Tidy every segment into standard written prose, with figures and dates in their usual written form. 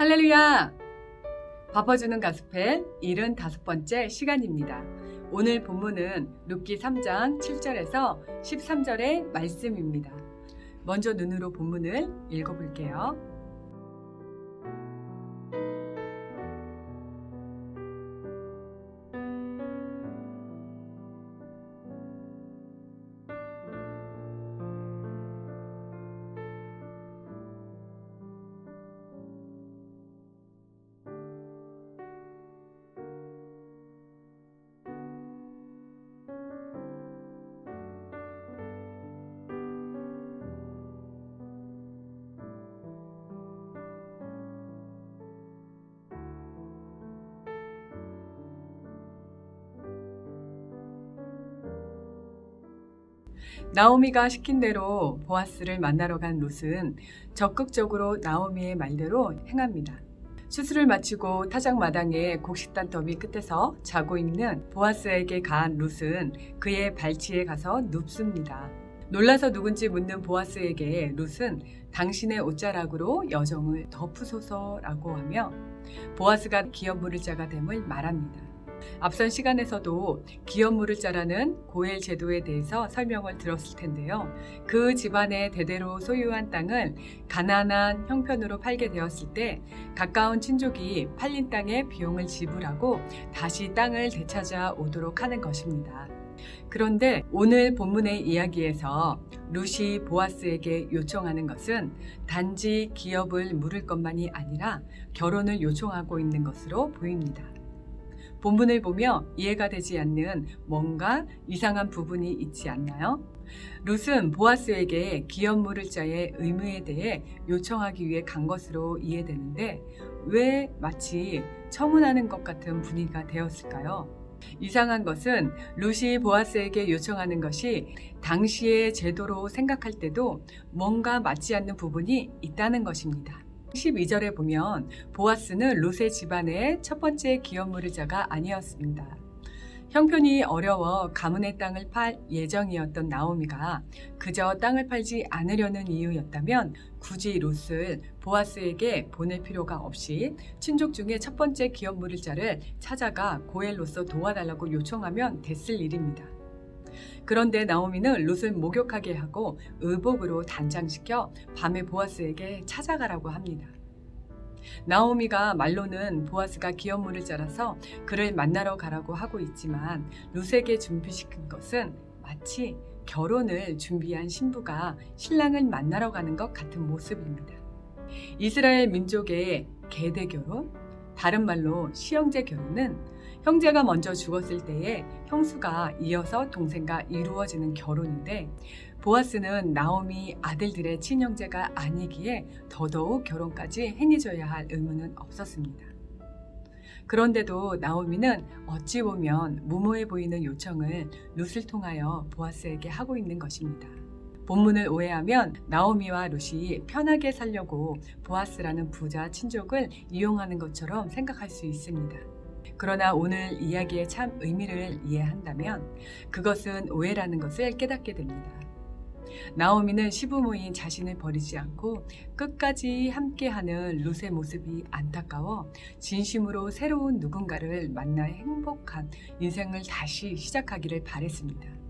할렐루야! 바꿔주는 가스펠 75번째 시간입니다. 오늘 본문은 룻기 3장 7절에서 13절의 말씀입니다. 먼저 눈으로 본문을 읽어볼게요. 나오미가 시킨 대로 보아스를 만나러 간 룻은 적극적으로 나오미의 말대로 행합니다. 수술을 마치고 타작마당의 곡식단 더미 끝에서 자고 있는 보아스에게 간 룻은 그의 발치에 가서 눕습니다. 놀라서 누군지 묻는 보아스에게 룻은 당신의 옷자락으로 여정을 덮으소서라고 하며 보아스가 기업 물을 자가 됨을 말합니다. 앞선 시간에서도 기업 물을 자라는 고엘 제도에 대해서 설명을 들었을 텐데요. 그 집안의 대대로 소유한 땅을 가난한 형편으로 팔게 되었을 때 가까운 친족이 팔린 땅의 비용을 지불하고 다시 땅을 되찾아 오도록 하는 것입니다. 그런데 오늘 본문의 이야기에서 룻이 보아스에게 요청하는 것은 단지 기업을 물을 것만이 아니라 결혼을 요청하고 있는 것으로 보입니다. 본문을 보며 이해가 되지 않는 뭔가 이상한 부분이 있지 않나요? 룻은 보아스에게 기업 물을 자의 의무에 대해 요청하기 위해 간 것으로 이해되는데 왜 마치 청혼하는 것 같은 분위기가 되었을까요? 이상한 것은 룻이 보아스에게 요청하는 것이 당시의 제도로 생각할 때도 뭔가 맞지 않는 부분이 있다는 것입니다. 12절에 보면 보아스는 룻의 집안의 첫 번째 기업 물을 자가 아니었습니다. 형편이 어려워 가문의 땅을 팔 예정이었던 나오미가 그저 땅을 팔지 않으려는 이유였다면 굳이 룻을 보아스에게 보낼 필요가 없이 친족 중에 첫 번째 기업 물을 자를 찾아가 고엘로서 도와달라고 요청하면 됐을 일입니다. 그런데 나오미는 룻을 목욕하게 하고 의복으로 단장시켜 밤에 보아스에게 찾아가라고 합니다. 나오미가 말로는 보아스가 기업 물을 자라서 그를 만나러 가라고 하고 있지만 룻에게 준비시킨 것은 마치 결혼을 준비한 신부가 신랑을 만나러 가는 것 같은 모습입니다. 이스라엘 민족의 계대 결혼, 다른 말로 시형제 결혼은 형제가 먼저 죽었을 때에 형수가 이어서 동생과 이루어지는 결혼인데 보아스는 나오미 아들들의 친형제가 아니기에 더더욱 결혼까지 행해줘야 할 의무는 없었습니다. 그런데도 나오미는 어찌 보면 무모해 보이는 요청을 룻을 통하여 보아스에게 하고 있는 것입니다. 본문을 오해하면 나오미와 룻이 편하게 살려고 보아스라는 부자 친족을 이용하는 것처럼 생각할 수 있습니다. 그러나 오늘 이야기의 참 의미를 이해한다면 그것은 오해라는 것을 깨닫게 됩니다. 나오미는 시부모인 자신을 버리지 않고 끝까지 함께하는 룻의 모습이 안타까워 진심으로 새로운 누군가를 만나 행복한 인생을 다시 시작하기를 바랬습니다.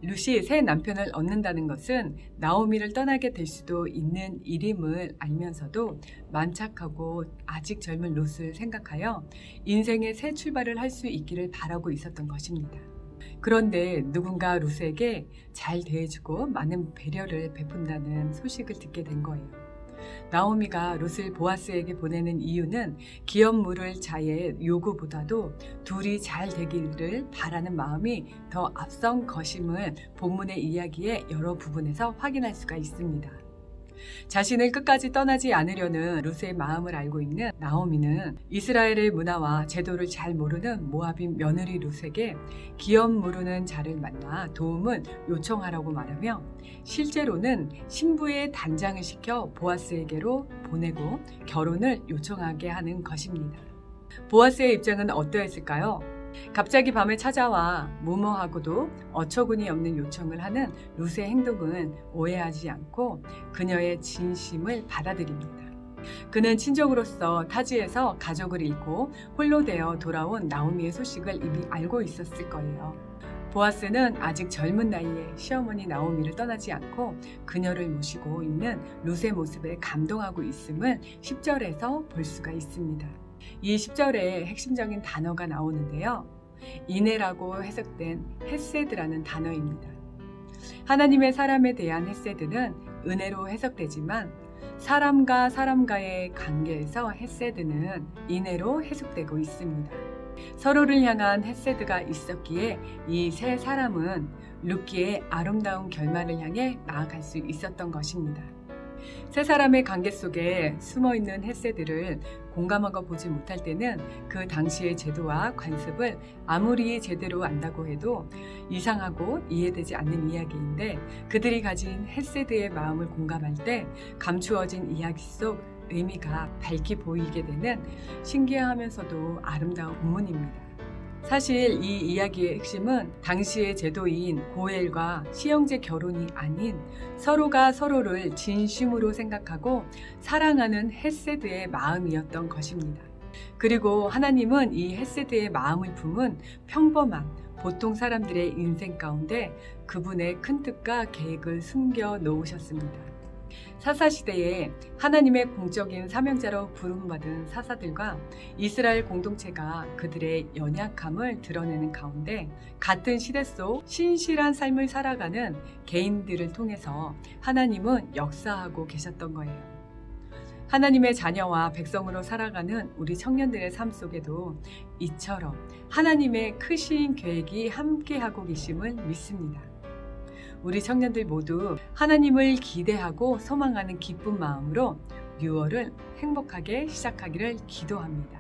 룻이 새 남편을 얻는다는 것은 나오미를 떠나게 될 수도 있는 일임을 알면서도 만착하고 아직 젊은 룻을 생각하여 인생의 새 출발을 할 수 있기를 바라고 있었던 것입니다. 그런데 누군가 룻에게 잘 대해주고 많은 배려를 베푼다는 소식을 듣게 된 거예요. 나오미가 룻을 보아스에게 보내는 이유는 기업 물을 자의 요구보다도 둘이 잘 되기를 바라는 마음이 더 앞선 것임을 본문의 이야기의 여러 부분에서 확인할 수가 있습니다. 자신을 끝까지 떠나지 않으려는 룻의 마음을 알고 있는 나오미는 이스라엘의 문화와 제도를 잘 모르는 모압인 며느리 룻에게 기업 모르는 자를 만나 도움을 요청하라고 말하며 실제로는 신부의 단장을 시켜 보아스에게로 보내고 결혼을 요청하게 하는 것입니다. 보아스의 입장은 어떠했을까요? 갑자기 밤에 찾아와 무모하고도 어처구니 없는 요청을 하는 룻의 행동은 오해하지 않고 그녀의 진심을 받아들입니다. 그는 친족으로서 타지에서 가족을 잃고 홀로 되어 돌아온 나오미의 소식을 이미 알고 있었을 거예요. 보아스는 아직 젊은 나이에 시어머니 나오미를 떠나지 않고 그녀를 모시고 있는 룻의 모습에 감동하고 있음을 10절에서 볼 수가 있습니다. 이 10절에 핵심적인 단어가 나오는데요. 인애라고 해석된 헤세드라는 단어입니다. 하나님의 사람에 대한 헤세드는 은혜로 해석되지만 사람과 사람과의 관계에서 헤세드는 인애로 해석되고 있습니다. 서로를 향한 헤세드가 있었기에 이 세 사람은 룻기의 아름다운 결말을 향해 나아갈 수 있었던 것입니다. 세 사람의 관계 속에 숨어있는 헤세드를 공감하고 보지 못할 때는 그 당시의 제도와 관습을 아무리 제대로 안다고 해도 이상하고 이해되지 않는 이야기인데 그들이 가진 헤세드의 마음을 공감할 때 감추어진 이야기 속 의미가 밝게 보이게 되는 신기하면서도 아름다운 본문입니다. 사실 이 이야기의 핵심은 당시의 제도인 고엘과 시형제 결혼이 아닌 서로가 서로를 진심으로 생각하고 사랑하는 헤세드의 마음이었던 것입니다. 그리고 하나님은 이 헤세드의 마음을 품은 평범한 보통 사람들의 인생 가운데 그분의 큰 뜻과 계획을 숨겨 놓으셨습니다. 사사시대에 하나님의 공적인 사명자로 부름받은 사사들과 이스라엘 공동체가 그들의 연약함을 드러내는 가운데 같은 시대 속 신실한 삶을 살아가는 개인들을 통해서 하나님은 역사하고 계셨던 거예요. 하나님의 자녀와 백성으로 살아가는 우리 청년들의 삶 속에도 이처럼 하나님의 크신 계획이 함께하고 계심을 믿습니다. 우리 청년들 모두 하나님을 기대하고 소망하는 기쁜 마음으로 6월을 행복하게 시작하기를 기도합니다.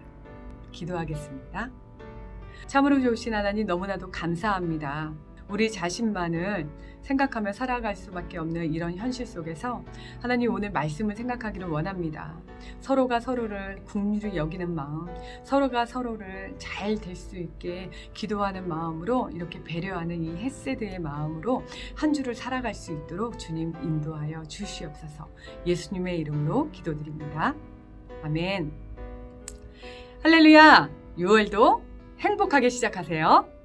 기도하겠습니다. 참으로 좋으신 하나님 너무나도 감사합니다. 우리 자신만을 생각하며 살아갈 수밖에 없는 이런 현실 속에서 하나님 오늘 말씀을 생각하기를 원합니다. 서로가 서로를 긍휼히 여기는 마음, 서로가 서로를 잘 될 수 있게 기도하는 마음으로 이렇게 배려하는 이 헤세드의 마음으로 한 주를 살아갈 수 있도록 주님 인도하여 주시옵소서. 예수님의 이름으로 기도드립니다. 아멘. 할렐루야! 6월도 행복하게 시작하세요.